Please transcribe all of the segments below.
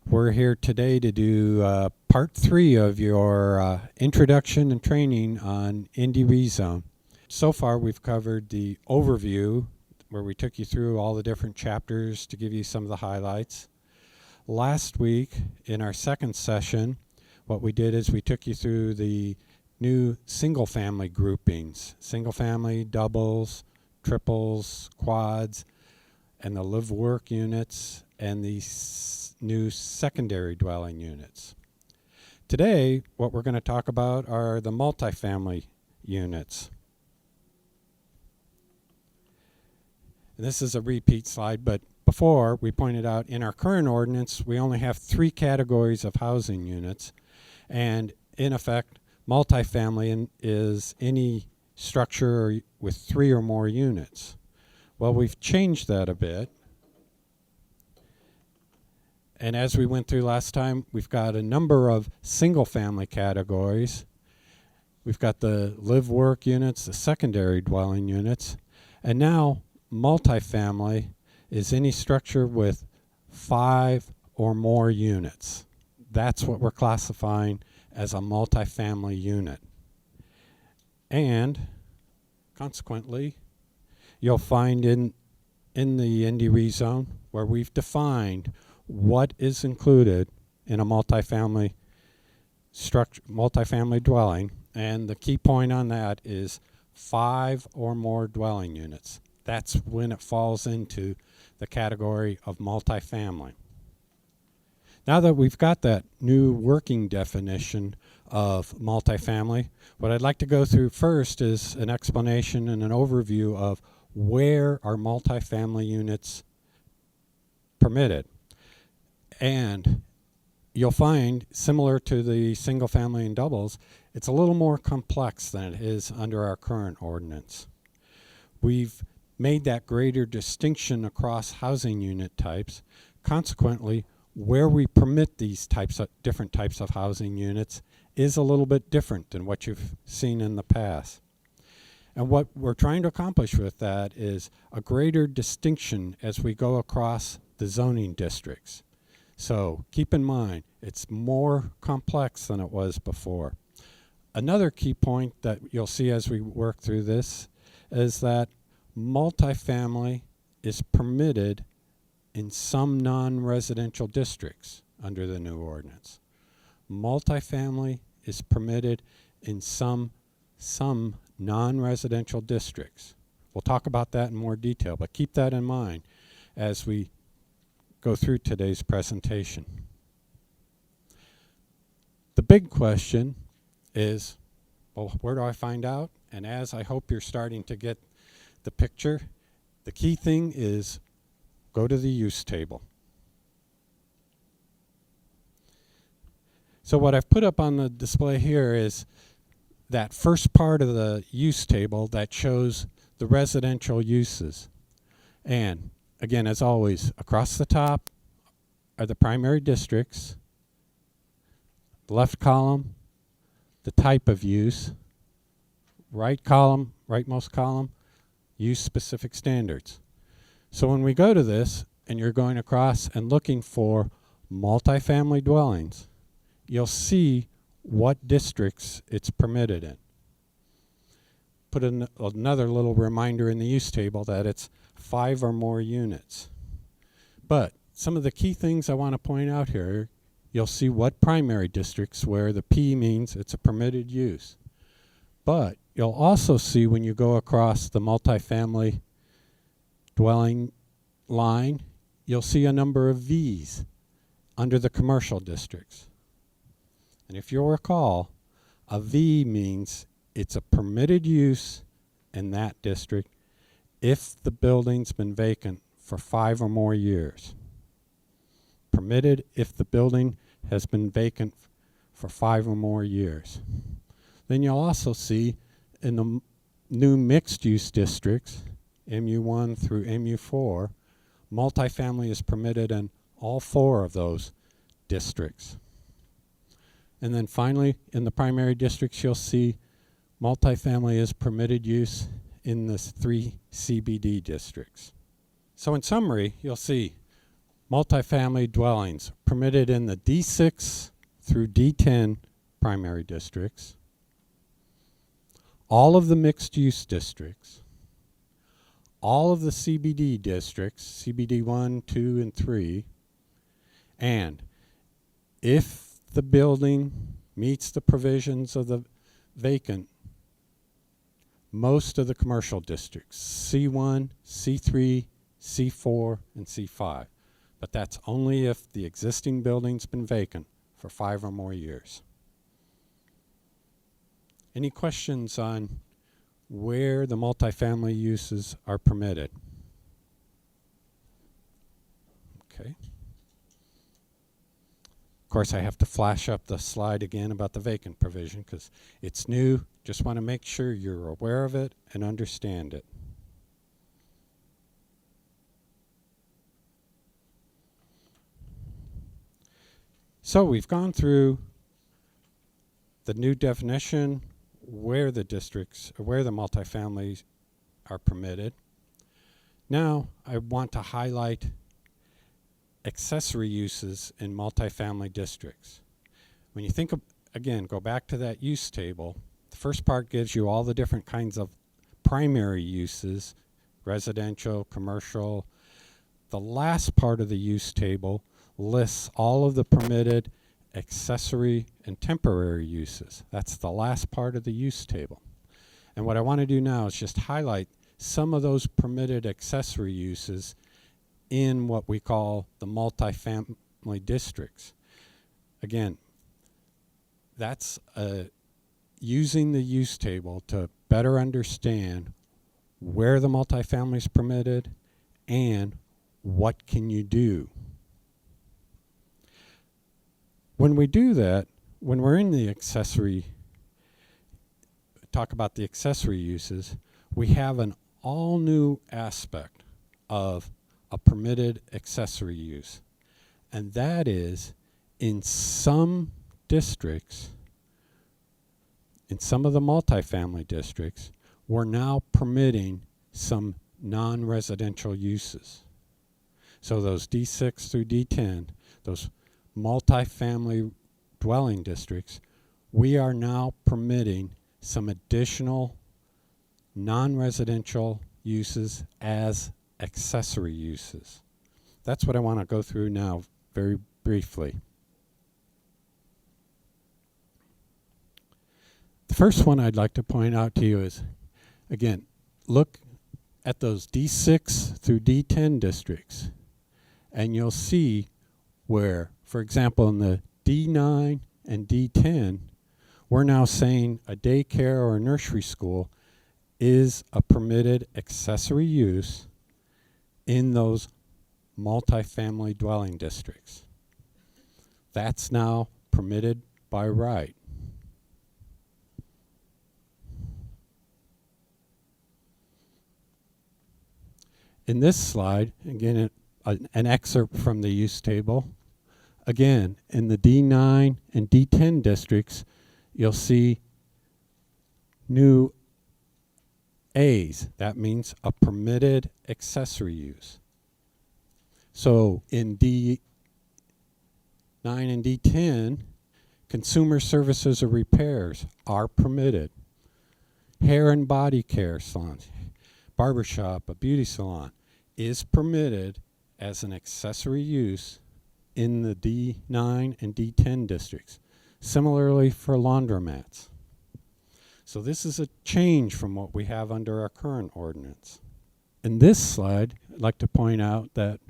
We're here today to do part 3 of your introduction and training on Indy Rezone. So far we've covered the overview where we took you through all the different chapters to give you some of the highlights. Last week in our second session, what we did is we took you through the new single family groupings, single family, doubles, triples, quads, and the live work units and the new secondary dwelling units. Today, what we're going to talk about are the multifamily units. And this is a repeat slide, but before we pointed out in our current ordinance, we only have 3 categories of housing units. And in effect, multifamily is any structure with 3 or more units. Well, we've changed that a bit. And as we went through last time, we've got a number of single-family categories. We've got the live-work units, the secondary dwelling units, and now multifamily is any structure with 5 or more units. That's what we're classifying as a multifamily unit. And consequently, you'll find in the Indy Rezone where we've defined what is included in a multifamily structure, multifamily dwelling, and the key point on that is 5 or more dwelling units. That's when it falls into the category of multifamily. Now that we've got that new working definition of multifamily, what I'd like to go through first is an explanation and an overview of where are multifamily units permitted. And you'll find, similar to the single family and doubles, it's a little more complex than it is under our current ordinance. We've made that greater distinction across housing unit types. Consequently, where we permit these different types of housing units is a little bit different than what you've seen in the past. And what we're trying to accomplish with that is a greater distinction as we go across the zoning districts. So keep in mind, it's more complex than it was before. Another key point that you'll see as we work through this is that multifamily is permitted in some non-residential districts under the new ordinance. Multifamily is permitted in some non-residential districts. We'll talk about that in more detail, but keep that in mind as we go through today's presentation. The big question is, well, where do I find out? And as I hope you're starting to get the picture, the key thing is go to the use table. So what I've put up on the display here is that first part of the use table that shows the residential uses. And again, as always, across the top are the primary districts. The left column, the type of use. Right column, rightmost column, use-specific standards. So when we go to this, and you're going across and looking for multifamily dwellings, you'll see what districts it's permitted in. Put another little reminder in the use table that it's 5 or more units. But some of the key things I want to point out here, you'll see what primary districts where the P means it's a permitted use. But you'll also see when you go across the multifamily dwelling line, you'll see a number of V's under the commercial districts. And if you'll recall, a V means it's a permitted use in that district if the building's been vacant for 5 or more years. Permitted if the building has been vacant for 5 or more years. Then you'll also see in the new mixed-use districts, MU1 through MU4, multifamily is permitted in all 4 of those districts. And then finally, in the primary districts, you'll see multifamily is permitted use in the 3 CBD districts. So in summary, you'll see multifamily dwellings permitted in the D6 through D10 primary districts, all of the mixed-use districts, all of the CBD districts, CBD 1, 2, and 3, and if the building meets the provisions of the vacant, most of the commercial districts, C1, C3, C4, and C5. But that's only if the existing building's been vacant for 5 or more years. Any questions on where the multifamily uses are permitted? Okay. Of course, I have to flash up the slide again about the vacant provision because it's new. Just want to make sure you're aware of it and understand it. So we've gone through the new definition, where the districts, or where the multifamilies are permitted. Now I want to highlight accessory uses in multifamily districts. When you think of, again, go back to that use table, the first part gives you all the different kinds of primary uses, residential, commercial. The last part of the use table lists all of the permitted accessory and temporary uses. That's the last part of the use table. And what I want to do now is just highlight some of those permitted accessory uses in what we call the multifamily districts. Again, that's using the use table to better understand where the multifamily is permitted and what can you do. When we do that, when we're in the accessory, talk about the accessory uses, we have an all new aspect of a permitted accessory use. And that is, in some districts, in some of the multifamily districts, we're now permitting some non-residential uses. So those D6 through D10, those multifamily dwelling districts, we are now permitting some additional non-residential uses as accessory uses. That's what I want to go through now very briefly. The first one I'd like to point out to you is, again, look at those D6 through D10 districts, and you'll see where, for example, in the D9 and D10, we're now saying a daycare or a nursery school is a permitted accessory use in those multifamily dwelling districts. That's now permitted by right. In this slide, again, an excerpt from the use table. Again, in the D9 and D10 districts, you'll see new A's. That means a permitted accessory use. So in D9 and D10, consumer services or repairs are permitted. Hair and body care salons, barbershop, a beauty salon is permitted as an accessory use in the D9 and D10 districts. Similarly for laundromats. So this is a change from what we have under our current ordinance. In this slide, I'd like to point out that,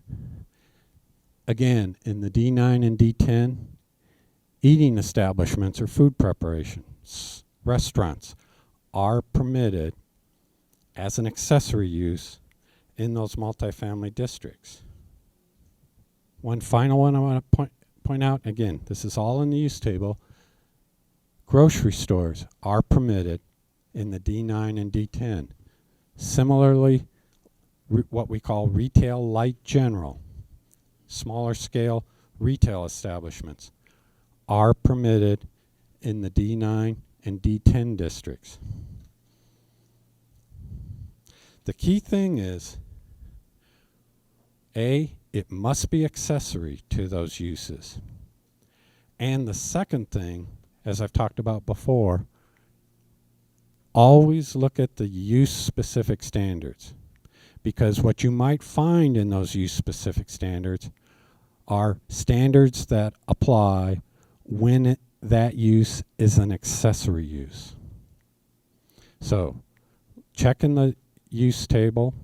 again, in the D9 and D10, eating establishments or food preparations, restaurants, are permitted as an accessory use in those multifamily districts. One final one I want to point out, again, this is all in the use table. Grocery stores are permitted in the D9 and D10. Similarly, what we call retail light general, smaller scale retail establishments, are permitted in the D9 and D10 districts. The key thing is, A, it must be accessory to those uses. And the second thing, as I've talked about before, always look at the use-specific standards, because what you might find in those use-specific standards are standards that apply when that use is an accessory use. So, check in the use table.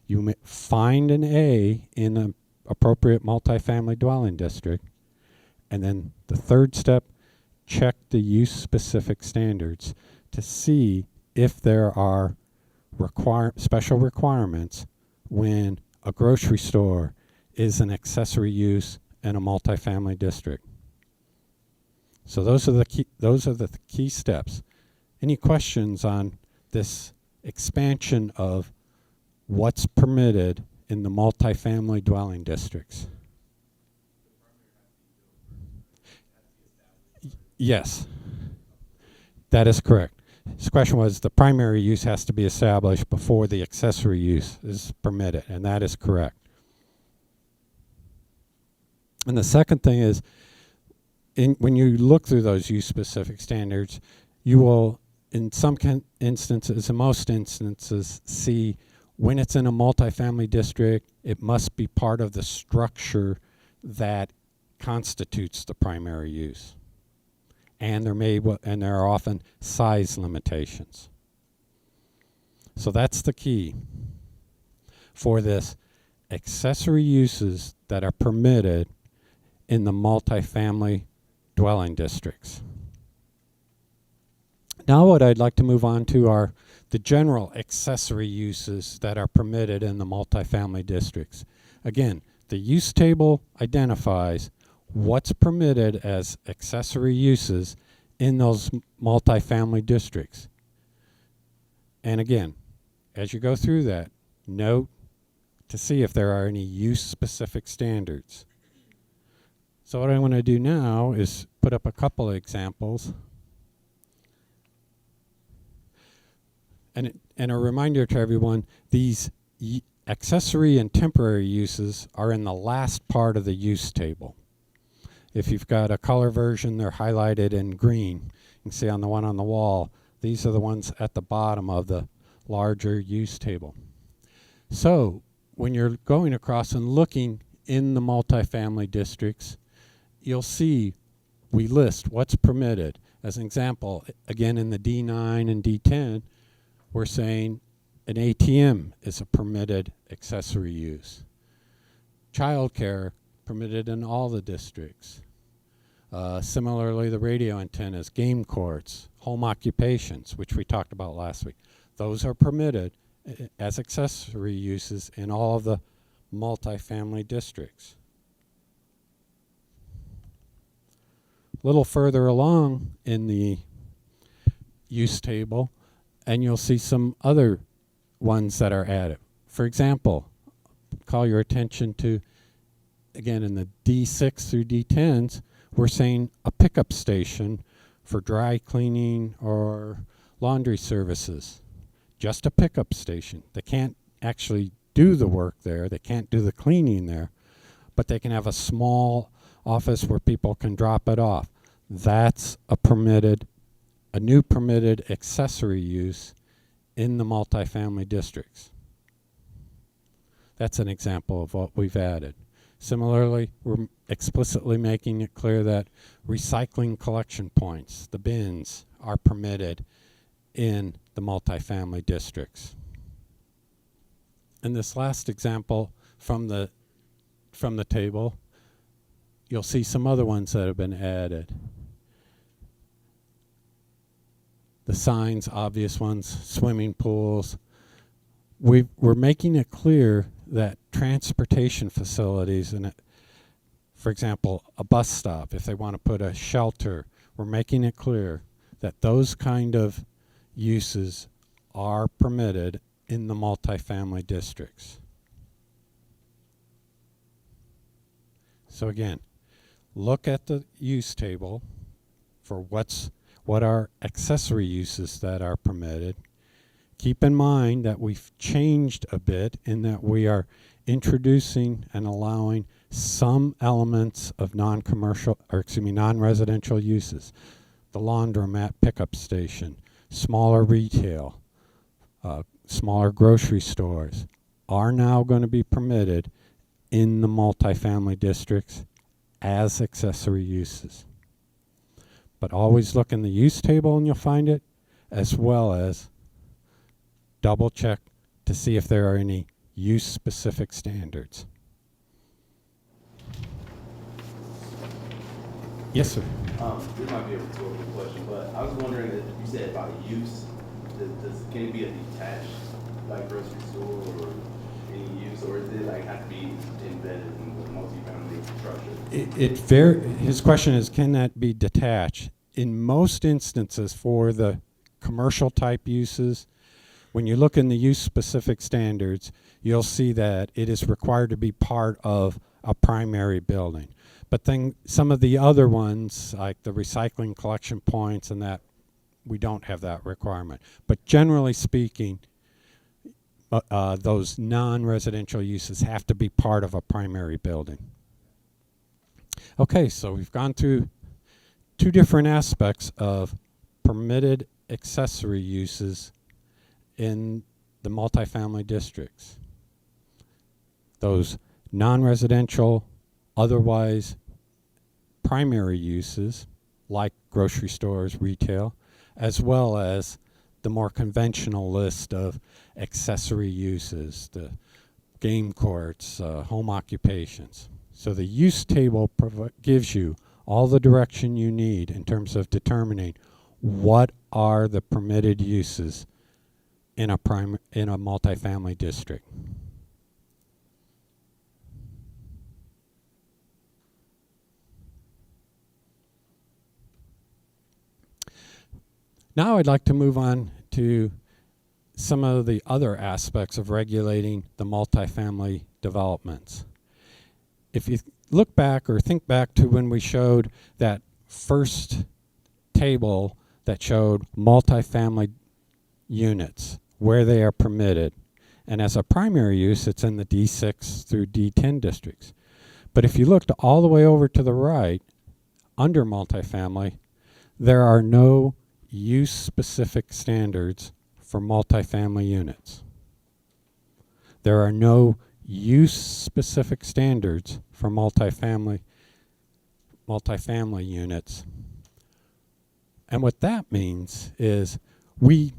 You may find an A in an appropriate multifamily dwelling district, and then the third step, check the use-specific standards to see if there are special requirements when a grocery store is an accessory use in a multifamily district. So those are the key steps. Any questions on this expansion of what's permitted in the multifamily dwelling districts? Yes, that is correct. His question was the primary use has to be established before the accessory use is permitted, and that is correct. And the second thing is, when you look through those use-specific standards, you will, in some instances, in most instances, see when it's in a multifamily district, it must be part of the structure that constitutes the primary use. And there are often size limitations. So that's the key for this accessory uses that are permitted in the multifamily dwelling districts. Now what I'd like to move on to are the general accessory uses that are permitted in the multifamily districts. Again, the use table identifies what's permitted as accessory uses in those multifamily districts. And again, as you go through that, note to see if there are any use-specific standards. So what I want to do now is put up a couple of examples. And a reminder to everyone, these accessory and temporary uses are in the last part of the use table. If you've got a color version, they're highlighted in green. You can see on the one on the wall, these are the ones at the bottom of the larger use table. So when you're going across and looking in the multifamily districts, you'll see we list what's permitted. As an example, again in the D9 and D10, we're saying an ATM is a permitted accessory use. Childcare permitted in all the districts. Similarly, the radio antennas, game courts, home occupations, which we talked about last week. Those are permitted as accessory uses in all of the multifamily districts. A little further along in the use table, and you'll see some other ones that are added. For example, call your attention to, again, in the D6 through D10s, we're saying a pickup station for dry cleaning or laundry services. Just a pickup station. They can't actually do the work there. They can't do the cleaning there, but they can have a small office where people can drop it off. That's a new permitted accessory use in the multifamily districts. That's an example of what we've added. Similarly, we're explicitly making it clear that recycling collection points, the bins, are permitted in the multifamily districts. In this last example from the table, you'll see some other ones that have been added. The signs, obvious ones, swimming pools. We're making it clear that transportation facilities, for example, a bus stop, if they want to put a shelter, we're making it clear that those kind of uses are permitted in the multifamily districts. So again, look at the use table for what are accessory uses that are permitted. Keep in mind that we've changed a bit in that we are introducing and allowing some elements of non-residential uses. The laundromat pickup station, smaller retail, smaller grocery stores are now going to be permitted in the multifamily districts as accessory uses. But always look in the use table and you'll find it, as well as double check to see if there are any use-specific standards. Yes, sir. This might be a rhetorical question, but I was wondering if you said about use, can it be a detached, like grocery store or any use, or does it like have to be embedded in the multifamily structure? His question is, can that be detached? In most instances for the commercial type uses, when you look in the use specific standards, you'll see that it is required to be part of a primary building. But then some of the other ones, like the recycling collection points and that, we don't have that requirement. But generally speaking, those non-residential uses have to be part of a primary building. Okay, so we've gone through two different aspects of permitted accessory uses in the multifamily districts. Those non-residential, otherwise primary uses like grocery stores, retail, as well as the more conventional list of accessory uses, the game courts, home occupations. So the use table gives you all the direction you need in terms of determining what are the permitted uses in a multifamily district. Now I'd like to move on to some of the other aspects of regulating the multifamily developments. If you look back or think back to when we showed that first table that showed multifamily units, where they are permitted, and as a primary use, it's in the D6 through D10 districts. But if you looked all the way over to the right, under multifamily, there are no use-specific standards for multifamily units. There are no use-specific standards for multifamily units. And what that means is we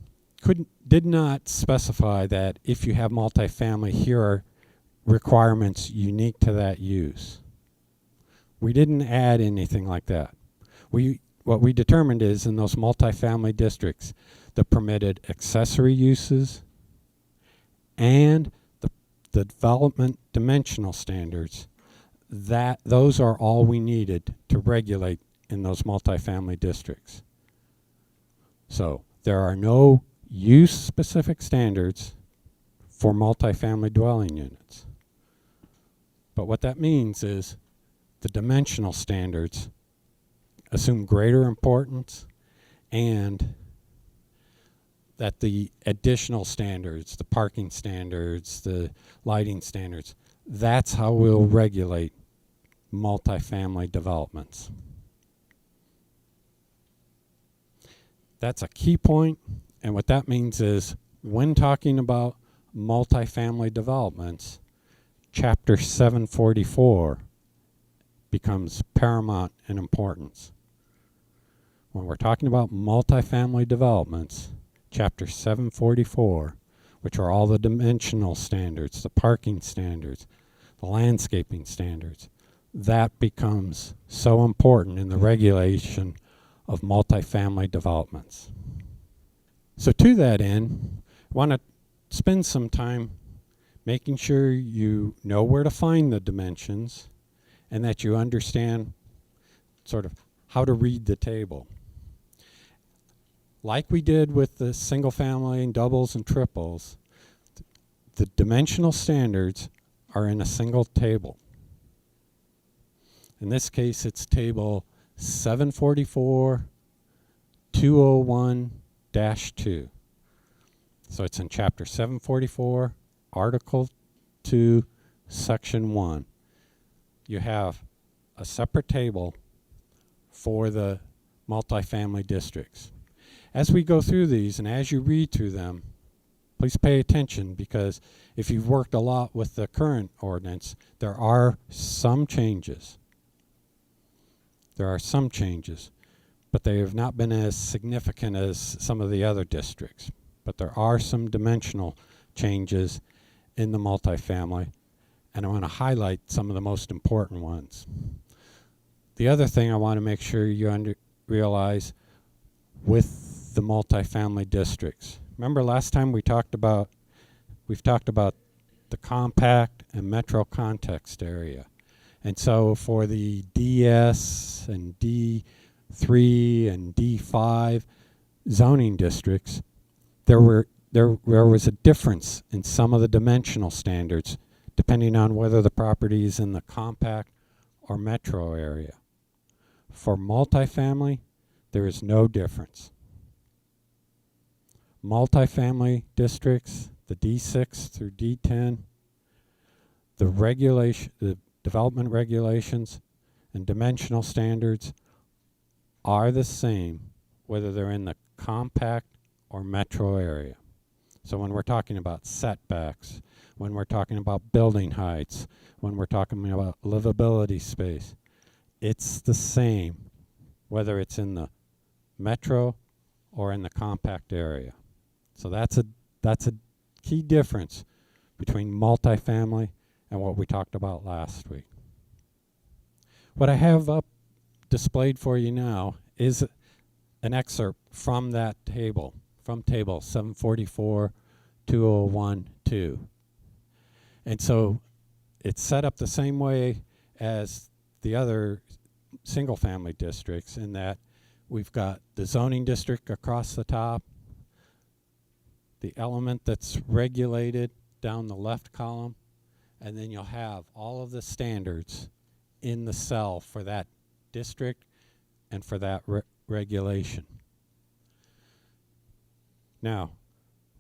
did not specify that if you have multifamily, here are requirements unique to that use. We didn't add anything like that. What we determined is in those multifamily districts, the permitted accessory uses and the development dimensional standards, that those are all we needed to regulate in those multifamily districts. So there are no use-specific standards for multifamily dwelling units. But what that means is the dimensional standards assume greater importance, and that the additional standards, the parking standards, the lighting standards, that's how we'll regulate multifamily developments. That's a key point, and what that means is when talking about multifamily developments, Chapter 744 becomes paramount in importance. When we're talking about multifamily developments, Chapter 744, which are all the dimensional standards, the parking standards, the landscaping standards, that becomes so important in the regulation of multifamily developments. So to that end, I want to spend some time making sure you know where to find the dimensions and that you understand sort of how to read the table. Like we did with the single family and doubles and triples, the dimensional standards are in a single table. In this case, it's table 744 201-2. So it's in Chapter 744, Article 2, Section 1, you have a separate table for the multifamily districts. As we go through these and as you read through them, please pay attention, because if you've worked a lot with the current ordinance, there are some changes. There are some changes, but they have not been as significant as some of the other districts. But there are some dimensional changes in the multifamily, and I want to highlight some of the most important ones. The other thing I want to make sure you realize with the multifamily districts. Remember last time we've talked about the compact and metro context area. And so for the DS and D3 and D5 zoning districts, there was a difference in some of the dimensional standards depending on whether the property is in the compact or metro area. For multifamily, there is no difference. Multifamily districts, the D6 through D10, the development regulations and dimensional standards are the same whether they're in the compact or metro area. So when we're talking about setbacks, when we're talking about building heights, when we're talking about livability space, it's the same whether it's in the metro or in the compact area. So that's a key difference between multifamily and what we talked about last week. What I have up displayed for you now is an excerpt from that table, from table 744-2012. And so it's set up the same way as the other single family districts in that we've got the zoning district across the top, the element that's regulated down the left column, and then you'll have all of the standards in the cell for that district and for that regulation. Now,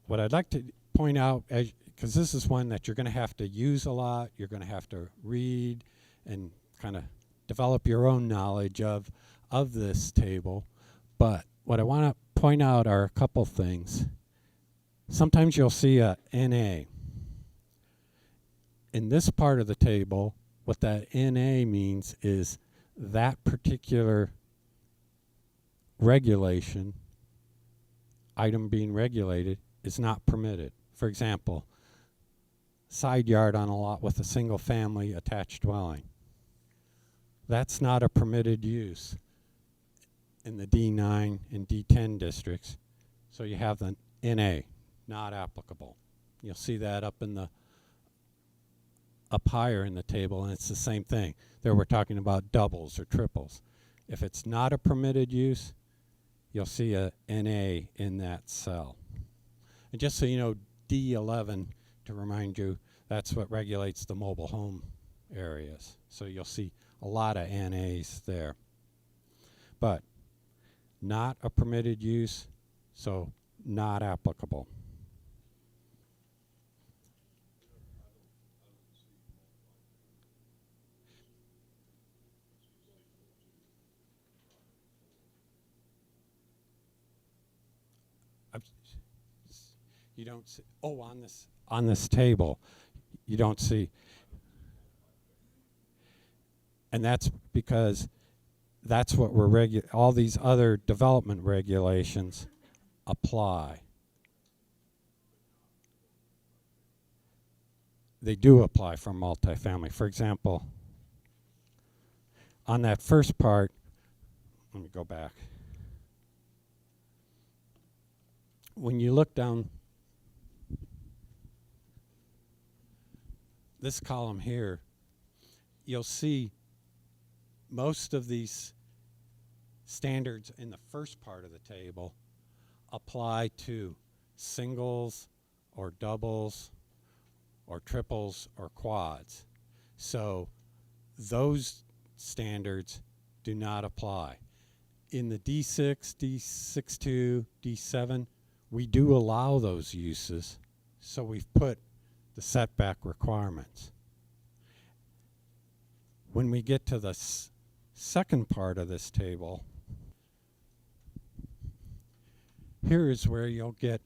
what I'd like to point out, because this is one that you're going to have to use a lot, you're going to have to read and kind of develop your own knowledge of this table, but what I want to point out are a couple things. Sometimes you'll see a NA. In this part of the table, what that NA means is that particular regulation, item being regulated, is not permitted. For example, side yard on a lot with a single family attached dwelling. That's not a permitted use in the D9 and D10 districts. So you have the NA. Not applicable. You'll see that up higher in the table, and it's the same thing. There we're talking about doubles or triples. If it's not a permitted use, you'll see a NA in that cell. And just so you know, D11, to remind you, that's what regulates the mobile home areas. So you'll see a lot of NAs there. But not a permitted use, so not applicable. You don't see, on this table, you don't see. And that's because that's what all these other development regulations apply. They do apply for multifamily. For example, on that first part, let me go back. When you look down this column here, you'll see most of these standards in the first part of the table apply to singles or doubles or triples or quads. So those standards do not apply. In the D6, D62, D7, we do allow those uses, so we've put the setback requirements. When we get to the second part of this table, here is where you'll get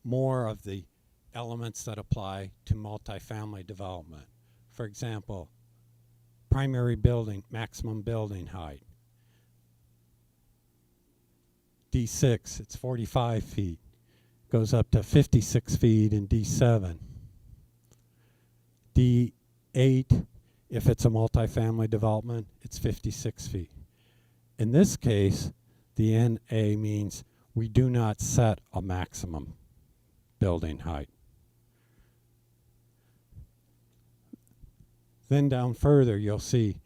more of the elements that apply to multifamily development. For example, primary building, maximum building height. D6, it's 45 feet. Goes up to 56 feet in D7. D8, if it's a multifamily development, it's 56 feet. In this case, the NA means we do not set a maximum building height. Then down further, you'll see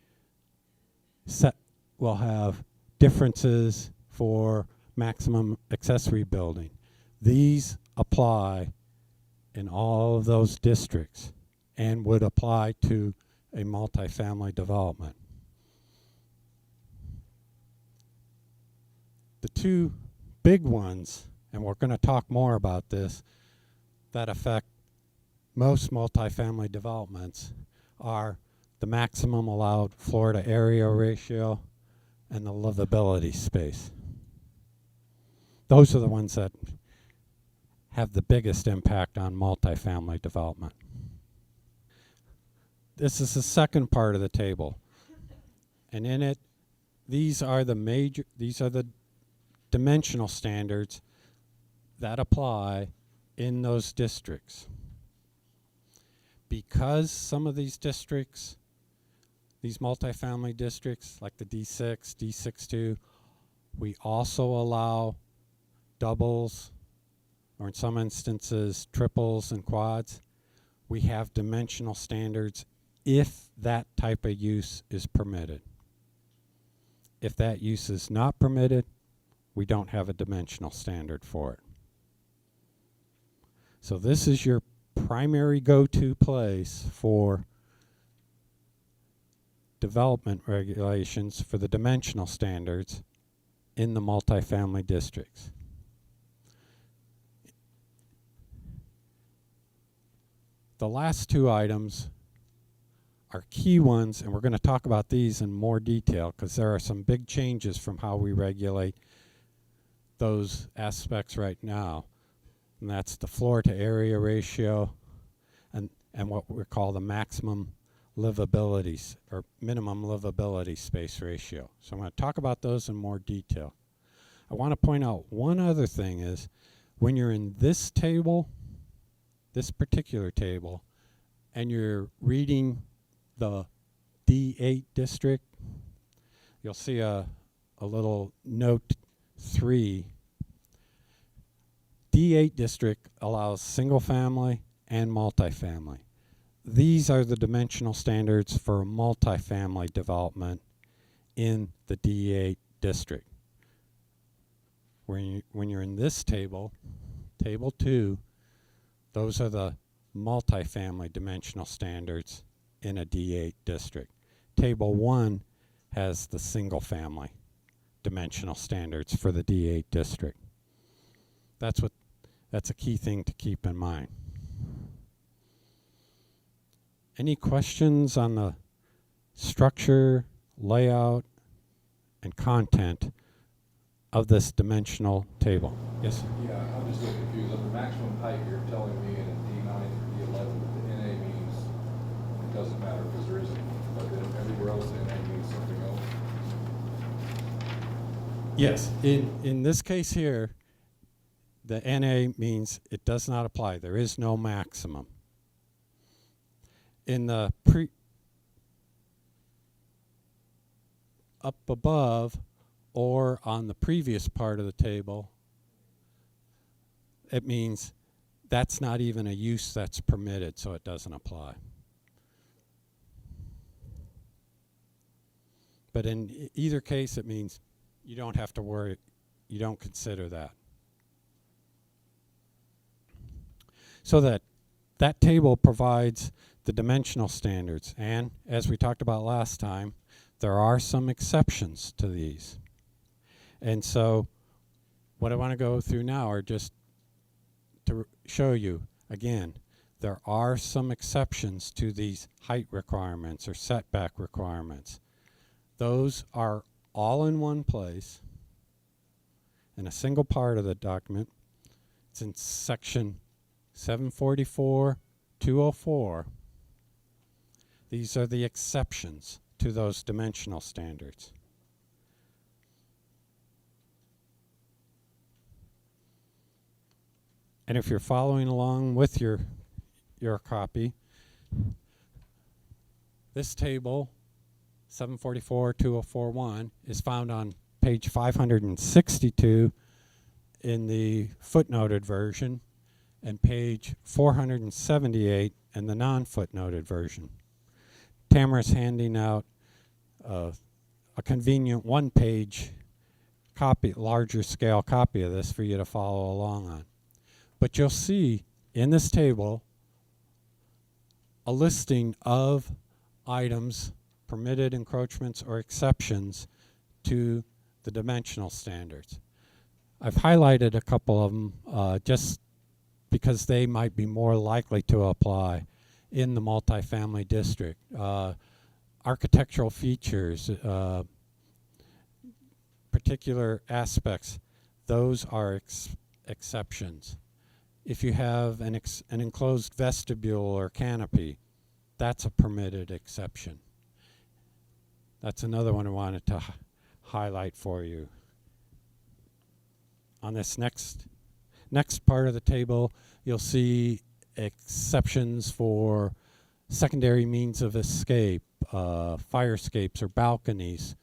we'll have differences for maximum accessory building. These apply in all of those districts and would apply to a multifamily development. The two big ones, and we're going to talk more about this, that affect most multifamily developments are the maximum allowed floor to area ratio and the livability space. Those are the ones that have the biggest impact on multifamily development. This is the second part of the table. And in it, these are the dimensional standards that apply in those districts. Because some of these districts, these multifamily districts, like the D6, D62, we also allow doubles, or in some instances, triples and quads. We have dimensional standards if that type of use is permitted. If that use is not permitted, we don't have a dimensional standard for it. So this is your primary go-to place for development regulations for the dimensional standards in the multifamily districts. The last two items are key ones, and we're going to talk about these in more detail because there are some big changes from how we regulate those aspects right now. And that's the floor to area ratio and what we call the maximum livability or minimum livability space ratio. So I'm going to talk about those in more detail. I want to point out one other thing is when you're in this table, this particular table, and you're reading the D8 district, you'll see a little note 3. D8 district allows single family and multifamily. These are the dimensional standards for multifamily development in the D8 district. When you're in this table, table 2, those are the multifamily dimensional standards in a D8 district. Table 1 has the single family dimensional standards for the D8 district. That's a key thing to keep in mind. Any questions on the structure, layout, and content of this dimensional table? Yes? Yeah, I'm just a little confused. On the maximum height, you're telling me in a D9 or D11, the NA means it doesn't matter because there isn't. But then everywhere else, the NA means something else. Yes. In this case here, the NA means it does not apply. There is no maximum. In the up above or on the previous part of the table, it means that's not even a use that's permitted, so it doesn't apply. But in either case, it means you don't have to worry, you don't consider that. So that table provides the dimensional standards, and as we talked about last time, there are some exceptions to these. And so what I want to go through now are just to show you, again, there are some exceptions to these height requirements or setback requirements. Those are all in one place in a single part of the document. It's in section 744-204. These are the exceptions to those dimensional standards. And if you're following along with your copy, this table, 744-2041, is found on page 562 in the footnoted version and page 478 in the non-footnoted version. Tamara's handing out a convenient one-page copy, larger scale copy of this for you to follow along on. But you'll see in this table a listing of items, permitted encroachments or exceptions to the dimensional standards. I've highlighted a couple of them just because they might be more likely to apply in the multifamily district. Architectural features, particular aspects, those are exceptions. If you have an enclosed vestibule or canopy, that's a permitted exception. That's another one I wanted to highlight for you. On this next part of the table, you'll see exceptions for secondary means of escape, fire escapes or balconies.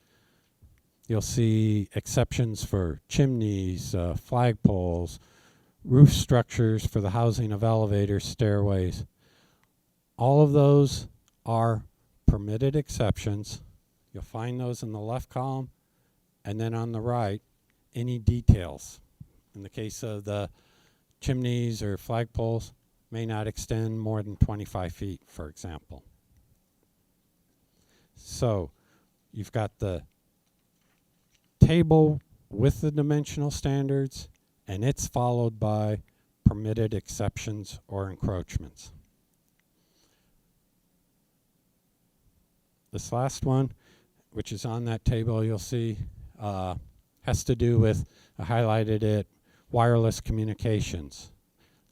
You'll see exceptions for chimneys, flagpoles, roof structures for the housing of elevators, stairways. All of those are permitted exceptions. You'll find those in the left column, and then on the right, any details. In the case of the chimneys or flagpoles, may not extend more than 25 feet, for example. So you've got the table with the dimensional standards, and it's followed by permitted exceptions or encroachments. This last one, which is on that table, you'll see has to do with, I highlighted it, wireless communications.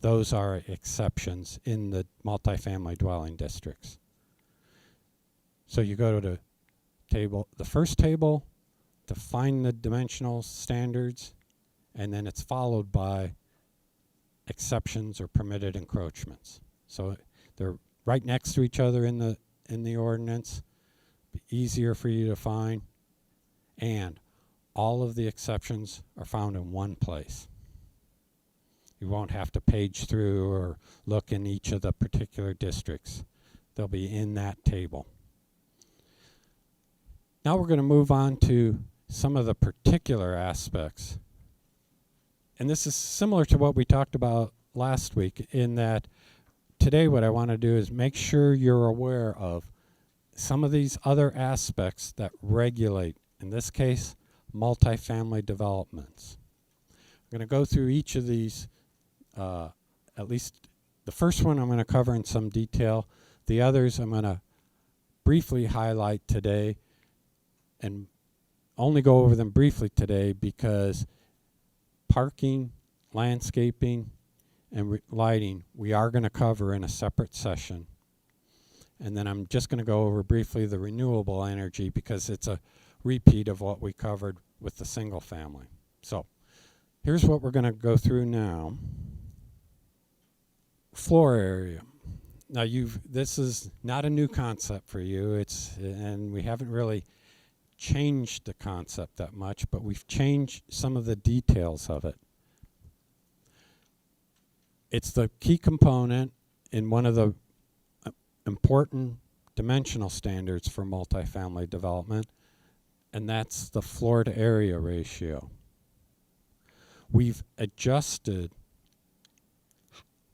Those are exceptions in the multifamily dwelling districts. So you go to the first table to find the dimensional standards, and then it's followed by exceptions or permitted encroachments. So they're right next to each other in the ordinance. Be easier for you to find, and all of the exceptions are found in one place. You won't have to page through or look in each of the particular districts. They'll be in that table. Now we're going to move on to some of the particular aspects. And this is similar to what we talked about last week, in that today what I want to do is make sure you're aware of some of these other aspects that regulate, in this case, multifamily developments. I'm going to go through each of these, at least the first one I'm going to cover in some detail. The others I'm going to briefly highlight today, and only go over them briefly today because parking, landscaping, and lighting we are going to cover in a separate session. And then I'm just going to go over briefly the renewable energy because it's a repeat of what we covered with the single family. So here's what we're going to go through now. Floor area. Now this is not a new concept for you. And we haven't really changed the concept that much, but we've changed some of the details of it. It's the key component in one of the important dimensional standards for multifamily development, and that's the floor to area ratio. We've adjusted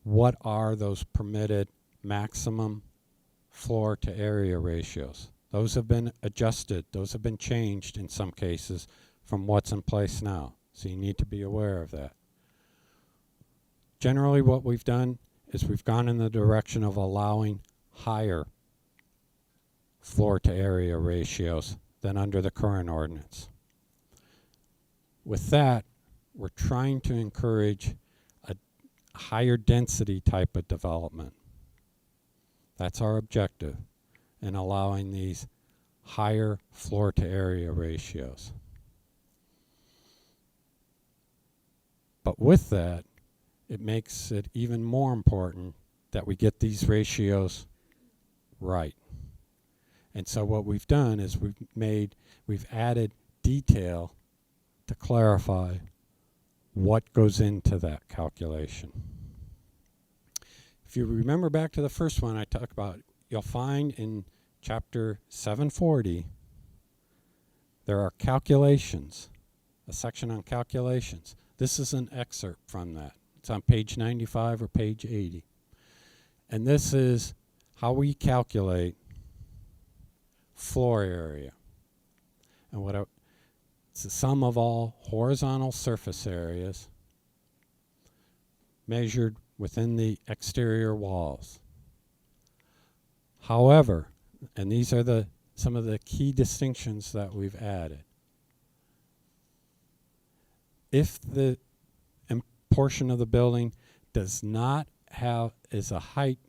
what are those permitted maximum floor to area ratios. Those have been adjusted. Those have been changed in some cases from what's in place now. So you need to be aware of that. Generally what we've done is we've gone in the direction of allowing higher floor to area ratios than under the current ordinance. With that, we're trying to encourage a higher density type of development. That's our objective in allowing these higher floor to area ratios. But with that, it makes it even more important that we get these ratios right. And so what we've done is we've added detail to clarify what goes into that calculation. If you remember back to the first one I talked about, you'll find in chapter 740, there are calculations, a section on calculations. This is an excerpt from that. It's on page 95 or page 80. And this is how we calculate floor area. And it's the sum of all horizontal surface areas measured within the exterior walls. However, and these are some of the key distinctions that we've added. If the portion of the building does not is a height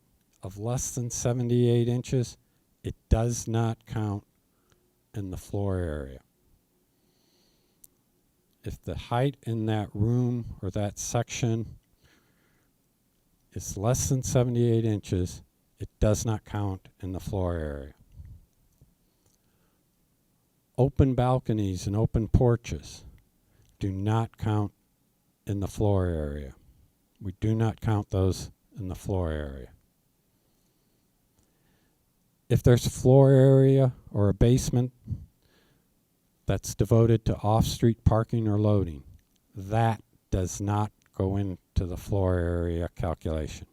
of less than 78 inches, it does not count in the floor area. If the height in that room or that section is less than 78 inches, it does not count in the floor area. Open balconies and open porches do not count in the floor area. We do not count those in the floor area. If there's a floor area or a basement that's devoted to off-street parking or loading, that does not go into the floor area calculation.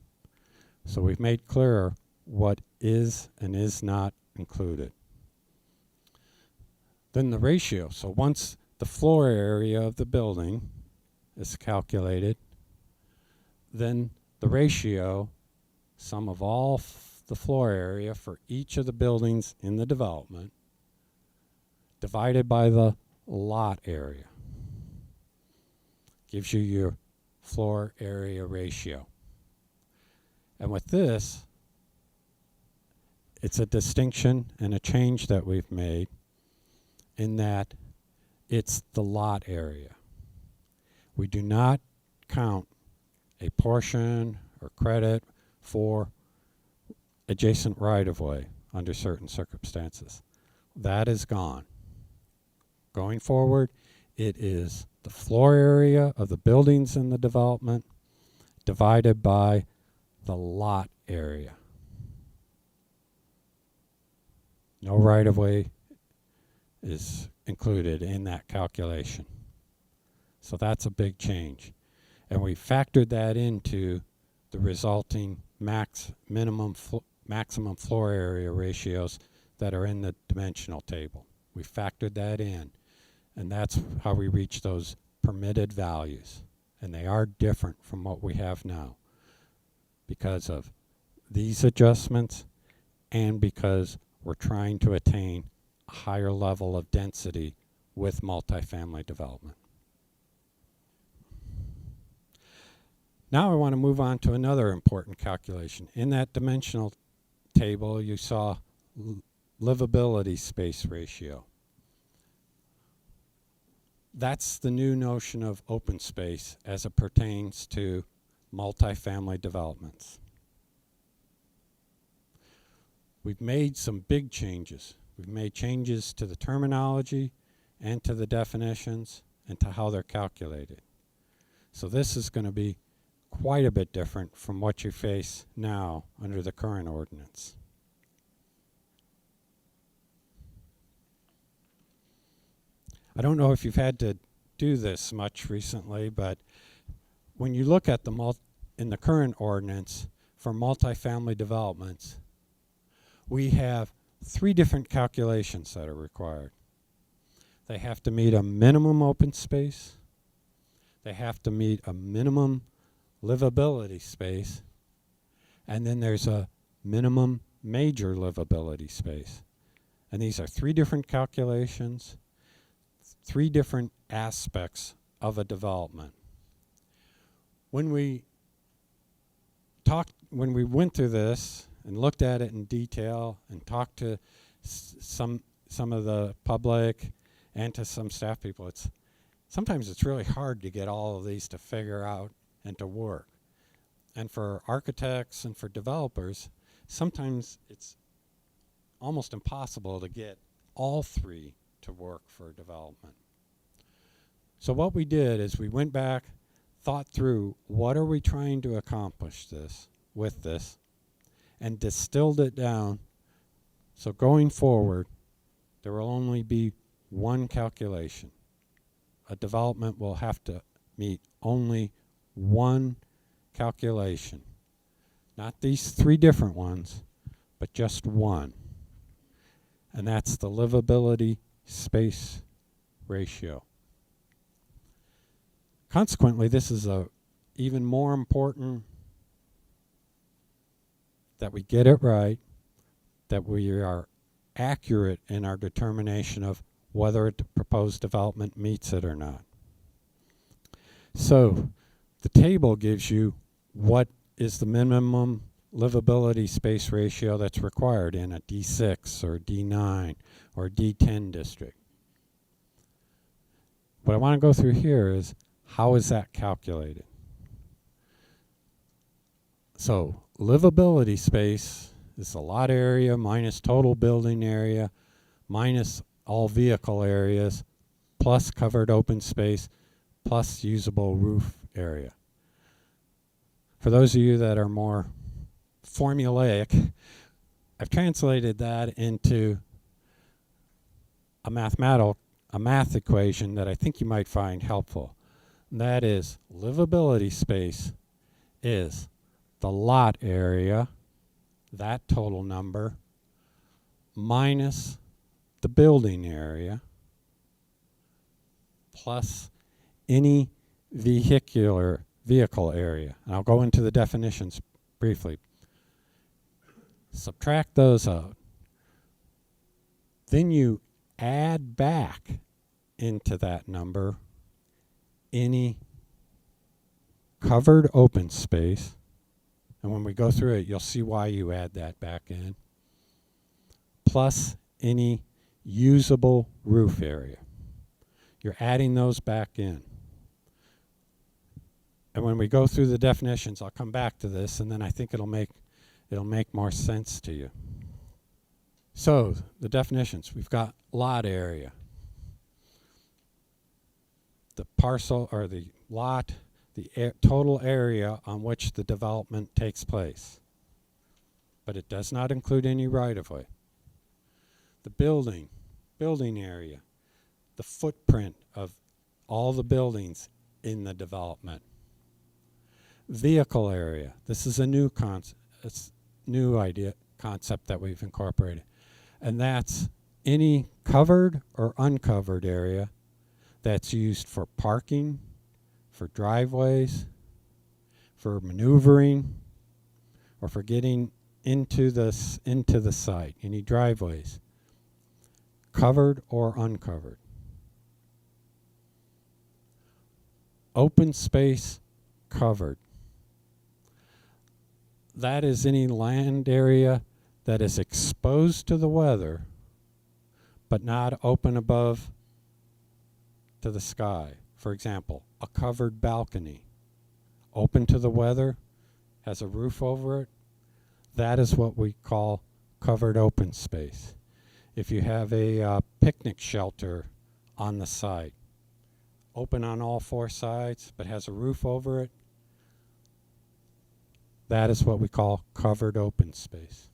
So we've made clearer what is and is not included. Then the ratio. So once the floor area of the building is calculated, then the ratio, sum of all the floor area for each of the buildings in the development, divided by the lot area, gives you your floor area ratio. And with this, it's a distinction and a change that we've made in that it's the lot area. We do not count a portion or credit for adjacent right-of-way under certain circumstances. That is gone. Going forward, it is the floor area of the buildings in the development divided by the lot area. No right-of-way is included in that calculation. So that's a big change. And we factored that into the resulting maximum floor area ratios that are in the dimensional table. We factored that in, and that's how we reach those permitted values. And they are different from what we have now because of these adjustments and because we're trying to attain a higher level of density with multifamily development. Now I want to move on to another important calculation. In that dimensional table, you saw livability space ratio. That's the new notion of open space as it pertains to multifamily developments. We've made some big changes. We've made changes to the terminology and to the definitions and to how they're calculated. So this is going to be quite a bit different from what you face now under the current ordinance. I don't know if you've had to do this much recently, but when you look at in the current ordinance for multifamily developments, we have 3 different calculations that are required. They have to meet a minimum open space, they have to meet a minimum livability space, And then there's a minimum major livability space. And these are 3 different calculations, 3 different aspects of a development. When we went through this and looked at it in detail and talked to some of the public and to some staff people, sometimes it's really hard to get all of these to figure out and to work. And for architects and for developers, sometimes it's almost impossible to get all 3 to work for development. So what we did is we went back, thought through what are we trying to accomplish with this, and distilled it down. So going forward, there will only be one calculation. A development will have to meet only one calculation. Not these 3 different ones, but just one. And that's the livability space ratio. Consequently, this is even more important that we get it right, that we are accurate in our determination of whether a proposed development meets it or not. So the table gives you what is the minimum livability space ratio that's required in a D6 or D9 or D10 district. What I want to go through here is how is that calculated? So livability space is the lot area minus total building area minus all vehicle areas plus covered open space plus usable roof area. For those of you that are more formulaic, I've translated that into a math equation that I think you might find helpful. And that is livability space is the lot area, that total number, minus the building area, plus any vehicle area. And I'll go into the definitions briefly. Subtract those out. Then you add back into that number any covered open space. And when we go through it, you'll see why you add that back in. Plus any usable roof area. You're adding those back in. And when we go through the definitions, I'll come back to this, and then I think it'll make more sense to you. So the definitions, we've got lot area. The parcel or the lot, the total area on which the development takes place. But it does not include any right-of-way. The building area, the footprint of all the buildings in the development. Vehicle area, this is a new concept that we've incorporated. And that's any covered or uncovered area that's used for parking, for driveways, for maneuvering, or for getting into the site. Any driveways, covered or uncovered. Open space covered. That is any land area that is exposed to the weather, but not open above to the sky. For example, a covered balcony, open to the weather, has a roof over it. That is what we call covered open space. If you have a picnic shelter on the site, open on all 4 sides, but has a roof over it, that is what we call covered open space.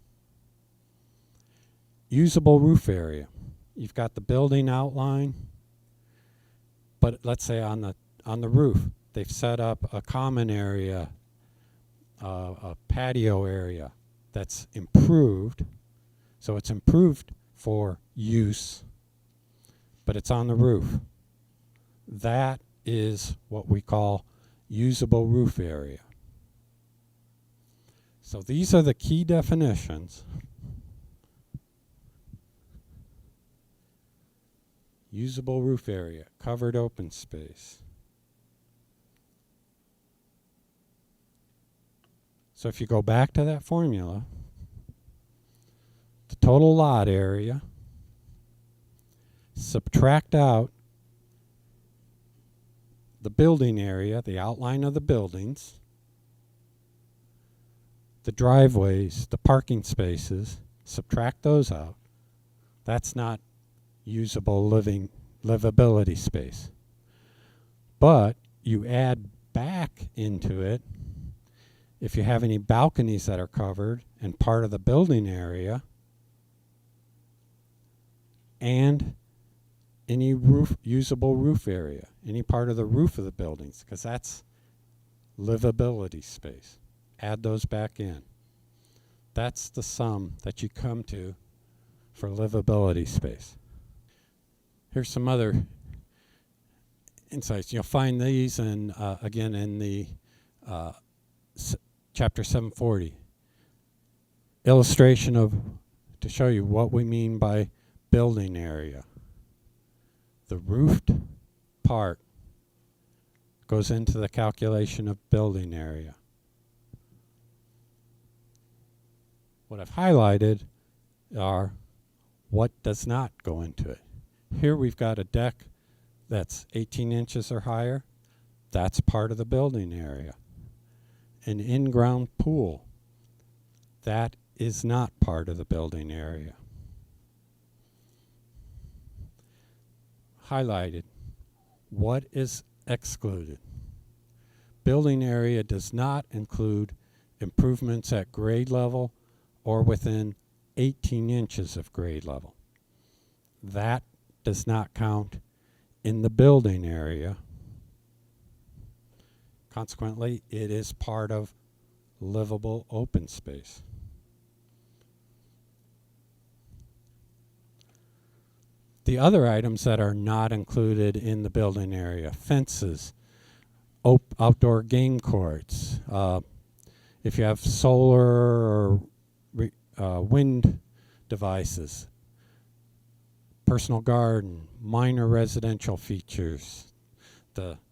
Usable roof area. You've got the building outline, but let's say on the roof, they've set up a common area, a patio area that's improved. So it's improved for use, but it's on the roof. That is what we call usable roof area. So these are the key definitions. Usable roof area, covered open space. So if you go back to that formula, the total lot area, subtract out the building area, the outline of the buildings, the driveways, the parking spaces, subtract those out. That's not usable livability space. But you add back into it, if you have any balconies that are covered and part of the building area, and any usable roof area, any part of the roof of the buildings, because that's livability space. Add those back in. That's the sum that you come to for livability space. Here's some other insights. You'll find these again in the chapter 740. Illustration to show you what we mean by building area. The roofed part goes into the calculation of building area. What I've highlighted are what does not go into it. Here we've got a deck that's 18 inches or higher. That's part of the building area. An in-ground pool, that is not part of the building area. Highlighted, what is excluded? Building area does not include improvements at grade level or within 18 inches of grade level. That does not count in the building area. Consequently, it is part of livable open space. The other items that are not included in the building area, fences, outdoor game courts, if you have solar or wind devices, personal garden, minor residential features,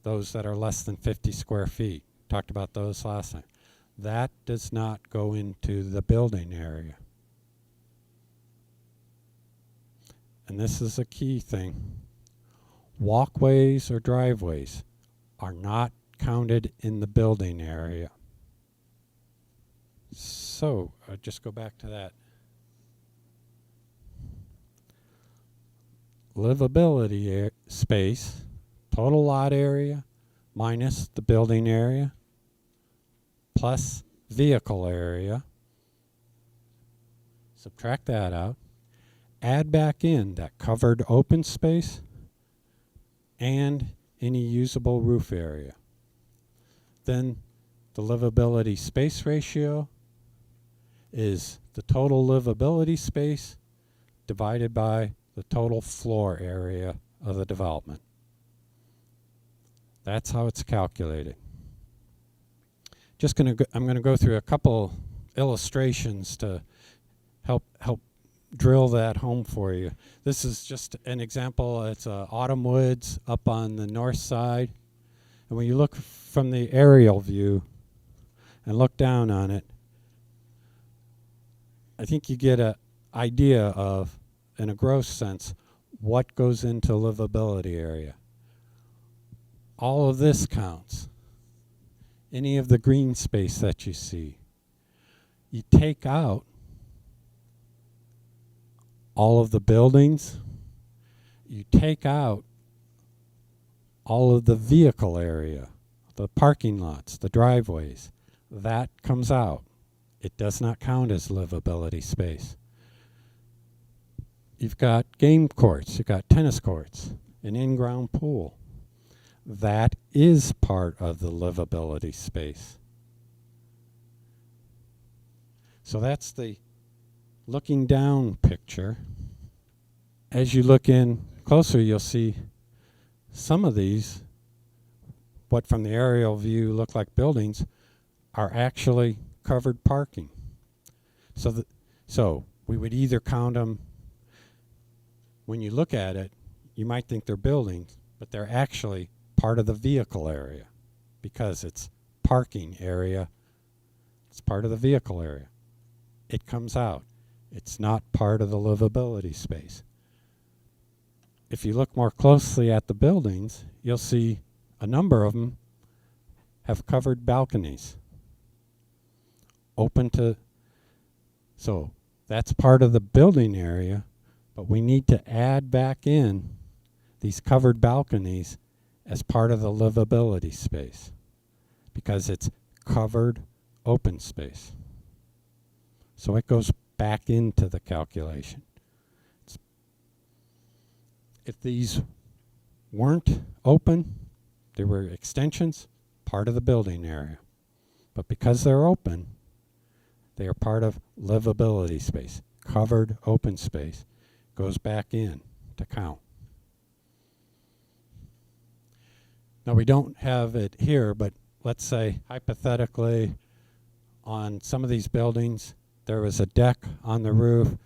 those that are less than 50 square feet. Talked about those last time. That does not go into the building area. And this is a key thing. Walkways or driveways are not counted in the building area. So, just go back to that. Livability space, total lot area minus the building area plus vehicle area. Subtract that out. Add back in that covered open space and any usable roof area. Then the livability space ratio is the total livability space divided by the total floor area of the development. That's how it's calculated. I'm going to go through a couple illustrations to help drill that home for you. This is just an example. It's Autumn Woods up on the north side. And when you look from the aerial view and look down on it, I think you get an idea of, in a gross sense, what goes into livability area. All of this counts. Any of the green space that you see. You take out all of the buildings. You take out all of the vehicle area, the parking lots, the driveways. That comes out. It does not count as livability space. You've got game courts, you've got tennis courts, an in-ground pool. That is part of the livability space. So that's the looking down picture. As you look in closer, you'll see some of these, what from the aerial view look like buildings, are actually covered parking. So we would either count them, when you look at it, you might think they're buildings, but they're actually part of the vehicle area because it's parking area. It's part of the vehicle area. It comes out. It's not part of the livability space. If you look more closely at the buildings, you'll see a number of them have covered balconies. So that's part of the building area, but we need to add back in these covered balconies as part of the livability space because it's covered open space. So it goes back into the calculation. If these weren't open, they were extensions, part of the building area. But because they're open, they are part of livability space. Covered open space goes back in to count. Now we don't have it here, but let's say hypothetically on some of these buildings there was a deck on the roof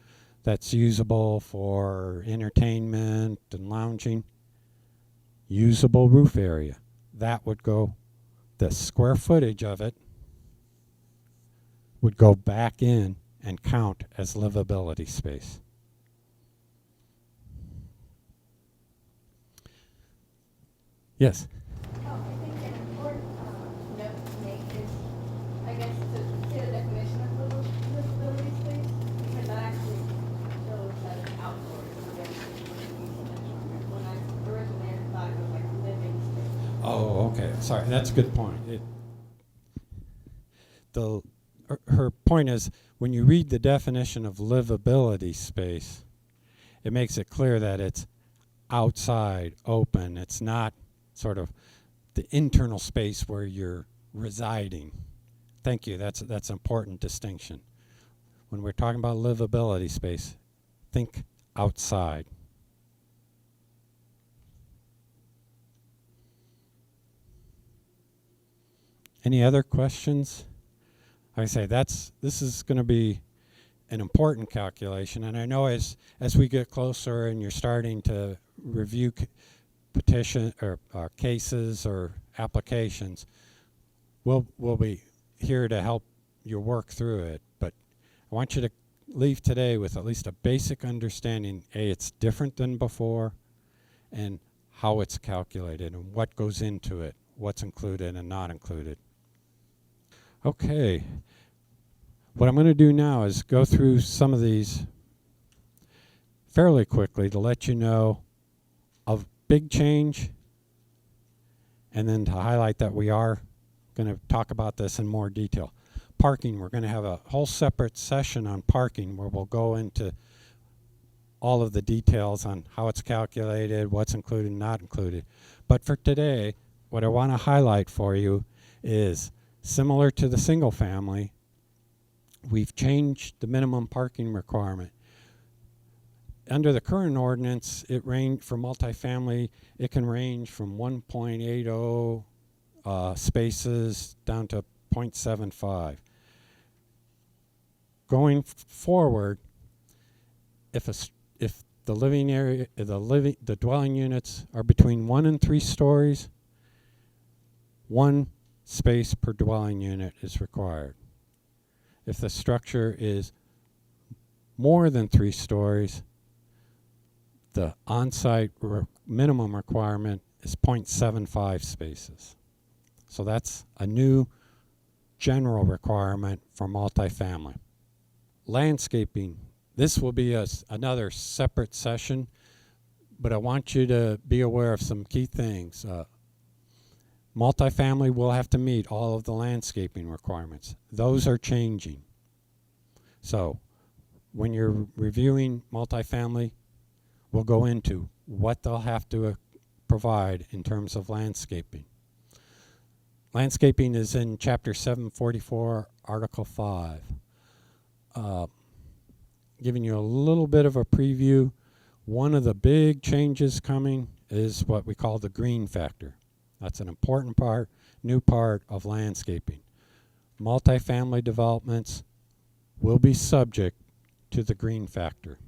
that's usable for entertainment and lounging. Usable roof area. That would go, the square footage of it would go back in and count as livability space. Yes? I think an important note to make is, I guess, to say the definition of livability space, because that actually shows that it's outdoors. When I originally thought it was like living space. Oh, okay. Sorry, that's a good point. Her point is, when you read the definition of livability space, it makes it clear that it's outside, open. It's not sort of the internal space where you're residing. Thank you. That's an important distinction. When we're talking about livability space, think outside. Any other questions? Like I say, this is going to be an important calculation, and I know as we get closer and you're starting to review petition or cases or applications, we'll be here to help you work through it. But I want you to leave today with at least a basic understanding. It's different than before, and how it's calculated and what goes into it, what's included and not included. Okay, what I'm going to do now is go through some of these fairly quickly to let you know of big change, and then to highlight that we are going to talk about this in more detail. Parking, we're going to have a whole separate session on parking where we'll go into all of the details on how it's calculated, what's included and not included. But for today, what I want to highlight for you is, similar to the single family, we've changed the minimum parking requirement. Under the current ordinance, it range for multifamily, it can range from 1.80 spaces down to 0.75. Going forward, if the living area, the dwelling units are between 1 and 3 stories, 1 space per dwelling unit is required. If the structure is more than 3 stories, the on-site minimum requirement is 0.75 spaces. So that's a new general requirement for multifamily. Landscaping, this will be another separate session, but I want you to be aware of some key things. Multifamily will have to meet all of the landscaping requirements. Those are changing. So when you're reviewing multifamily, we'll go into what they'll have to provide in terms of landscaping. Landscaping is in Chapter 744, Article 5. Giving you a little bit of a preview, one of the big changes coming is what we call the green factor. That's an important part, new part of landscaping. multifamily developments will be subject to the green factor.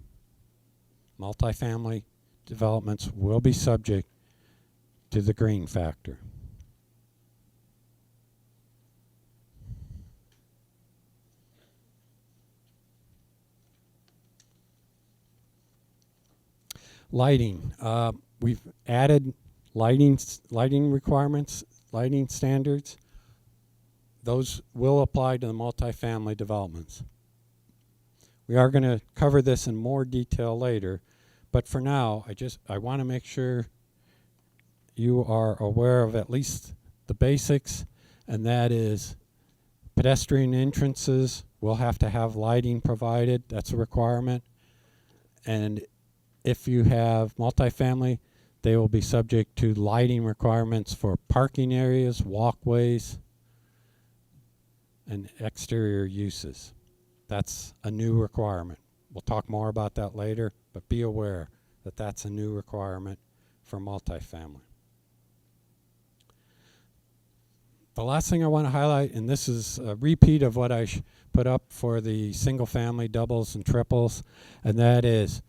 Multifamily developments will be subject to the green factor. Lighting. We've added lighting requirements, lighting standards. Those will apply to the multifamily developments. We are going to cover this in more detail later, but for now, I want to make sure you are aware of at least the basics, and that is pedestrian entrances will have to have lighting provided. That's a requirement. And if you have multifamily, they will be subject to lighting requirements for parking areas, walkways, and exterior uses. That's a new requirement. We'll talk more about that later, but be aware that that's a new requirement for multifamily. The last thing I want to highlight, and this is a repeat of what I put up for the single family doubles and triples, and that is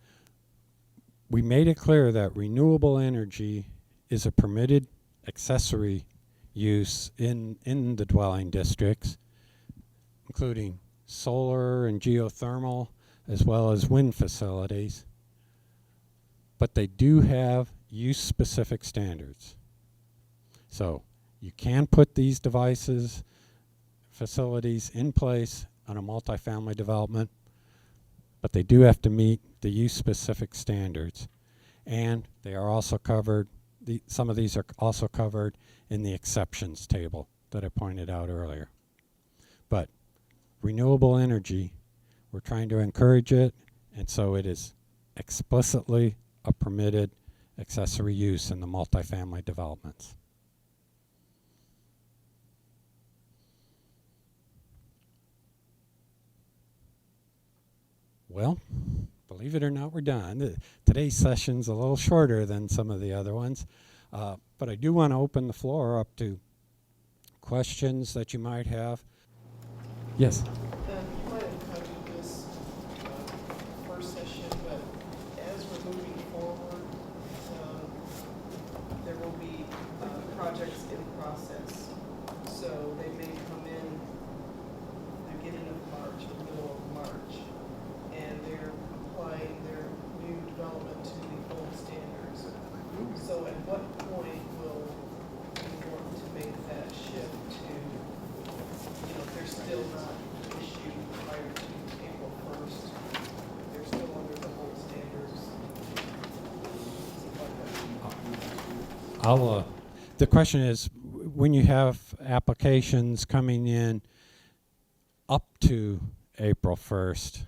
we made it clear that renewable energy is a permitted accessory use in the dwelling districts, including solar and geothermal, as well as wind facilities. But they do have use-specific standards. So you can put these facilities in place on a multifamily development, but they do have to meet the use-specific standards. And they are also covered, some of these are also covered in the exceptions table that I pointed out earlier. But renewable energy, we're trying to encourage it, and so it is explicitly a permitted accessory use in the multifamily developments. Well, believe it or not, we're done. Today's session's a little shorter than some of the other ones, but I do want to open the floor up to questions that you might have. Yes? You might have covered this first session, but as we're moving forward, there will be projects in process. So they may come in beginning of March or middle of March, and they're applying their new development to the old standards. So at what point will we want to make that shift to, if they're still not issued prior to April 1st, they're still under the old standards, something like that. The question is, when you have applications coming in up to April 1st,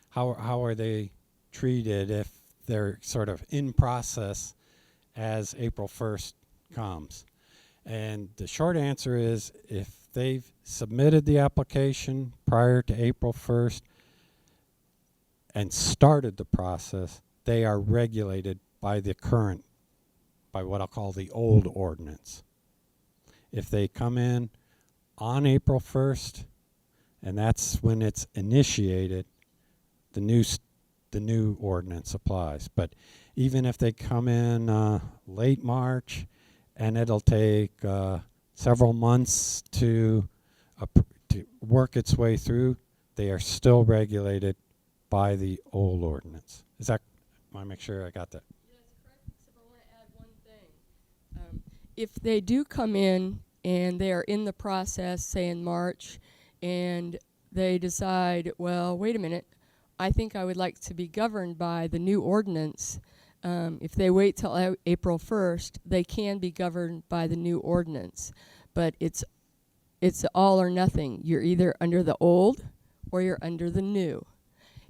how are they treated if they're sort of in process as April 1st comes? And the short answer is, if they've submitted the application prior to April 1st and started the process, they are regulated by by what I'll call the old ordinance. If they come in on April 1st, and that's when it's initiated, the new ordinance applies. But even if they come in late March, and it'll take several months to work its way through, they are still regulated by the old ordinance. I want to make sure I got that. Yeah, that's correct, except I want to add one thing. If they do come in and they are in the process, say in March, and they decide, well, wait a minute, I think I would like to be governed by the new ordinance. If they wait till April 1st, they can be governed by the new ordinance. But it's all or nothing. You're either under the old or you're under the new.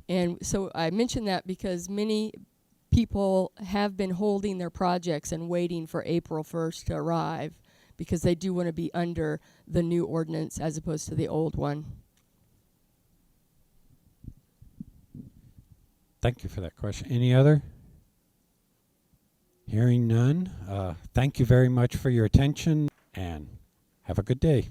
And so I mention that because many people have been holding their projects and waiting for April 1st to arrive because they do want to be under the new ordinance as opposed to the old one. Thank you for that question. Any other? Hearing none, thank you very much for your attention, and have a good day.